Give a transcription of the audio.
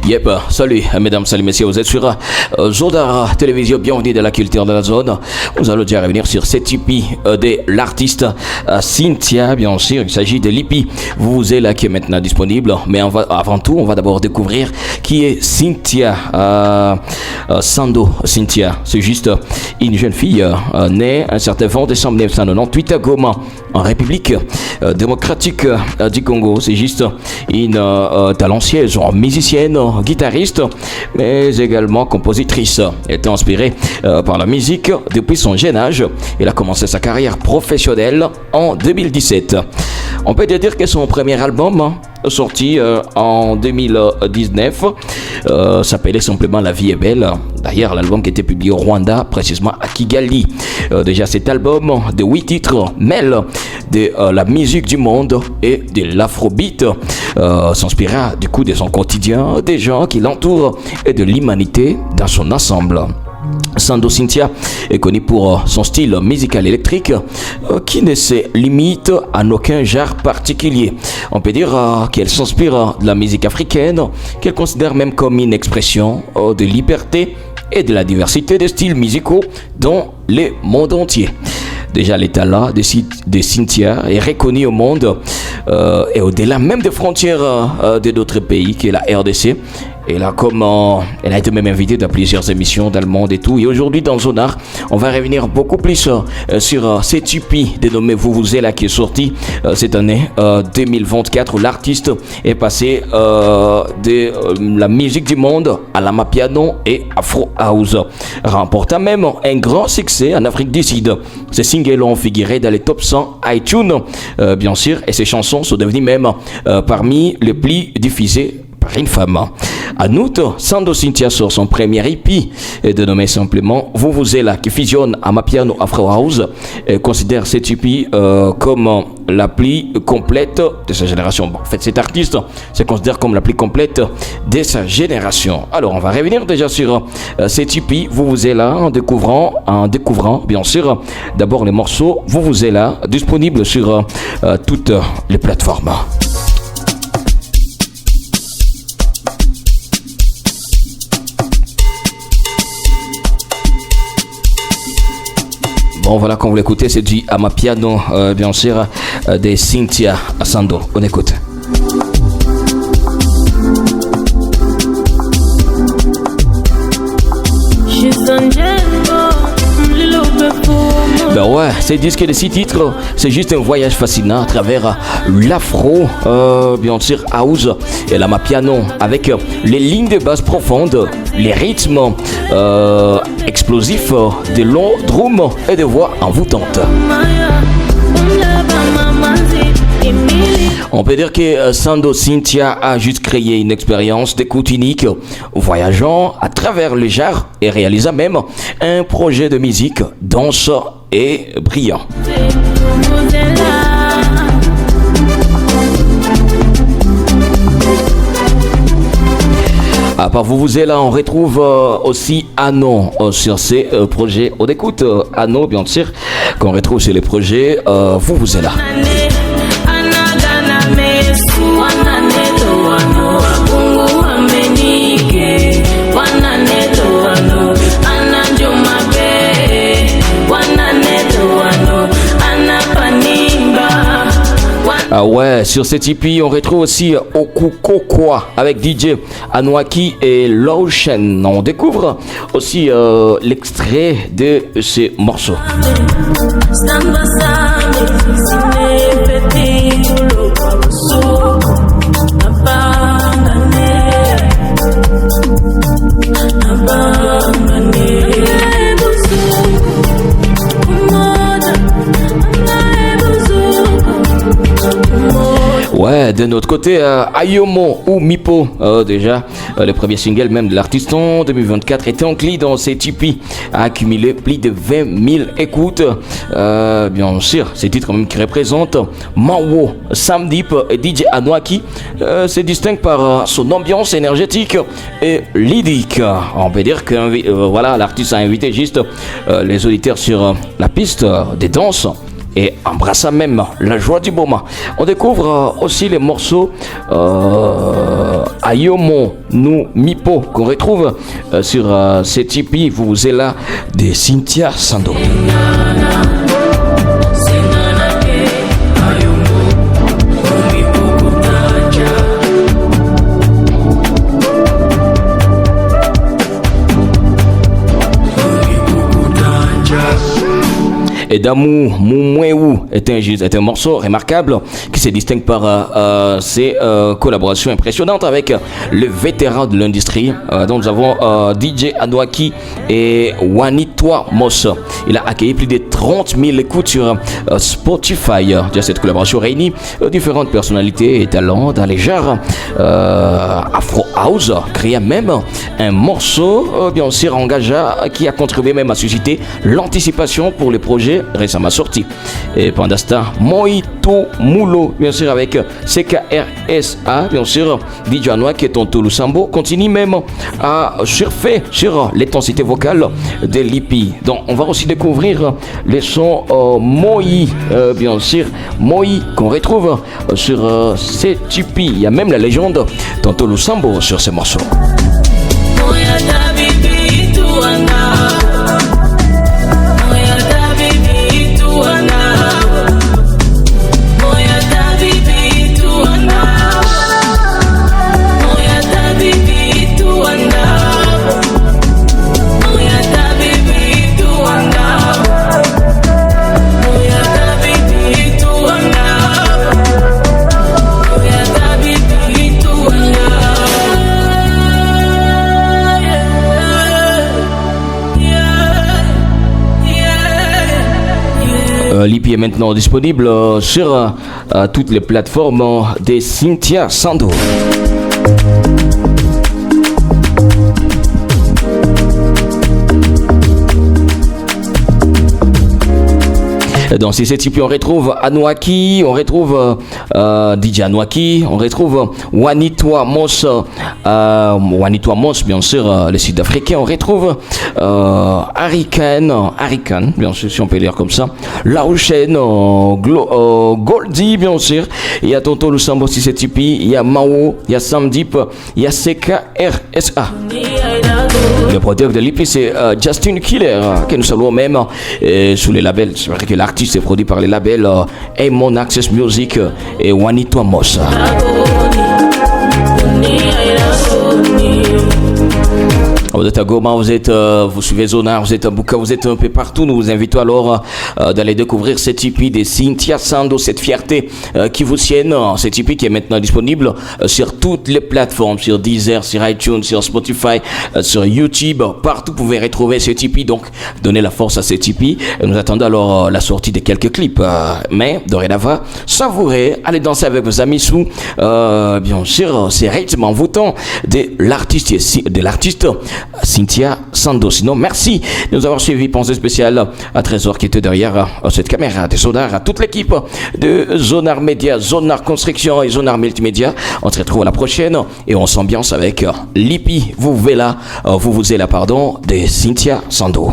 Yep, salut mesdames, salut messieurs, vous êtes sur Zodar Télévision, bienvenue de la culture de la zone. Nous allons déjà revenir sur cette hippie de l'artiste Cynthia, bien sûr, il s'agit de l'hippie Vous êtes là qui est maintenant disponible, mais avant tout, on va d'abord découvrir qui est Cynthia Sando. Cynthia, c'est juste une jeune fille née un certain 20 décembre 1998 à Goma, en République démocratique du Congo. C'est juste une talentueuse musicienne, guitariste, mais également compositrice. Elle était inspirée par la musique depuis son jeune âge. Elle a commencé sa carrière professionnelle en 2017. On peut dire que son premier album sorti en 2019 s'appelait simplement La vie est belle. D'ailleurs, l'album qui était publié au Rwanda, précisément à Kigali. Déjà, cet album de 8 titres mêle de la musique du monde et de l'afrobeat, s'inspira du coup de son quotidien, des gens qui l'entourent et de l'humanité dans son ensemble. Sando Cynthia est connue pour son style musical électrique qui ne se limite à aucun genre particulier. On peut dire qu'elle s'inspire de la musique africaine, qu'elle considère même comme une expression de liberté et de la diversité des styles musicaux dans le monde entier. Déjà, l'état là de Cynthia est reconnu au monde et au-delà même des frontières de d'autres pays que la RDC. Et là, elle a été même invitée dans plusieurs émissions dans le monde et tout. Et aujourd'hui, dans Zonar, on va revenir beaucoup plus sur cette hippie dénommée Vous êtes là qui est sortie cette année 2024 où l'artiste est passé de la musique du monde à la Mapiano et Afro House, remportant même un grand succès en Afrique du Sud. Ces singles ont figuré dans les top 100 iTunes, bien sûr, et ces chansons sont devenues même parmi les plus diffusées par une femme. En août, Sando Cynthia sort son premier EP dénommé simplement Vous êtes là qui fusionne à Mapiano Afro House et considère cette EP comme la plus complète de sa génération. Bon, en fait, cet artiste se considère comme la plus complète de sa génération. Alors, on va revenir déjà sur cette EP Vous êtes là en découvrant bien sûr d'abord les morceaux Vous êtes là disponibles sur toutes les plateformes. Bon, voilà, comme vous l'écoutez, c'est du Amapiano, bien sûr, de Cynthia Sando. On écoute. Ben ouais, ces disques de 6 titres, c'est juste un voyage fascinant à travers l'afro, bien sûr, house et la Mapiano, avec les lignes de basse profondes, les rythmes explosifs, de longs drums et de voix envoûtantes. On peut dire que Sando Cynthia a juste créé une expérience d'écoute unique, voyageant à travers les genres et réalisant même un projet de musique dense et brillant. À part Vous êtes là, on retrouve aussi Ano sur ces projets. On écoute Ano, bien sûr, qu'on retrouve sur les projets Vous êtes là. Ah ouais, sur cette EP, on retrouve aussi Okukokwa avec DJ Anouaki et Lotion. On découvre aussi l'extrait de ces morceaux. Ouais, de notre côté, Ayomo ou Mipo, déjà, le premier single même de l'artiste en 2024 était inclus dans cette EP, a accumulé plus de 20 000 écoutes. Bien sûr, ces titres même qui représentent Mawo, Sam Deep et DJ Anouaki se distinguent par son ambiance énergétique et lyrique. On peut dire que voilà, l'artiste a invité juste les auditeurs sur la piste des danses et embrassant même la joie du moment. On découvre aussi les morceaux Ayomo nous Mipo qu'on retrouve sur cette hippie vous êtes là de Cynthia Sando. Et d'amour, Moumouéou est un morceau remarquable qui se distingue par ses collaborations impressionnantes avec le vétéran de l'industrie. Donc nous avons DJ Anouaki et Wanitwa Moss. Il a accueilli plus de 30 000 écoutes sur Spotify. Cette collaboration réunit différentes personnalités et talents dans les genres Afro House, créant même un morceau bien sûr engagé qui a contribué même à susciter l'anticipation pour le projet récemment sorti. Et pendant ce temps, Moito Moulo, bien sûr, avec CKRSA, bien sûr, DJ Anoa qui est en Tolusambo, continue même à surfer sur l'intensité vocale de l'IPI. Donc, on va aussi découvrir les sons Moi, bien sûr, Moi qu'on retrouve sur CTP. Il y a même la légende de Tolusambo sur ces morceaux. L'IPI est maintenant disponible sur toutes les plateformes de Cynthia Sando. Dans ces types, on retrouve Anouaki, on retrouve DJ Anouaki, on retrouve Wanitwa Moss, bien sûr, le sud-africain, on retrouve Hurricane, bien sûr, si on peut dire comme ça, Laochen, Goldie, bien sûr, il y a Tonto Lusambo si c'est Tipeee, il y a Mao, il y a Samdip, il y a CKRSA. Le producteur de l'IPI, c'est Justin Killer, que nous saluons même sous les labels. C'est vrai que l'artiste est produit par les labels Amon Access Music et Wanitwa Moss. Vous êtes à Goma, vous suivez Zonar, vous êtes à Buka, vous êtes un peu partout. Nous vous invitons alors d'aller découvrir cette hippie de Cynthia Sando, cette fierté qui vous tienne. Cette hippie qui est maintenant disponible sur toutes les plateformes, sur Deezer, sur iTunes, sur Spotify, sur YouTube. Partout vous pouvez retrouver cette hippie. Donc, donnez la force à cette hippie. Nous attendons alors la sortie de quelques clips. Mais, dorénavant, savourez, allez danser avec vos amis sous, bien sûr, ces rythmes envoûtants de l'artiste Cynthia Sando. Sinon, merci de nous avoir suivis. Pensée spéciale à Trésor qui était derrière cette caméra, des Zonar, à toute l'équipe de Zonar Média, Zonar Construction et Zonar Multimédia. On se retrouve à la prochaine et on s'ambiance avec l'IPI vous êtes là, de Cynthia Sando.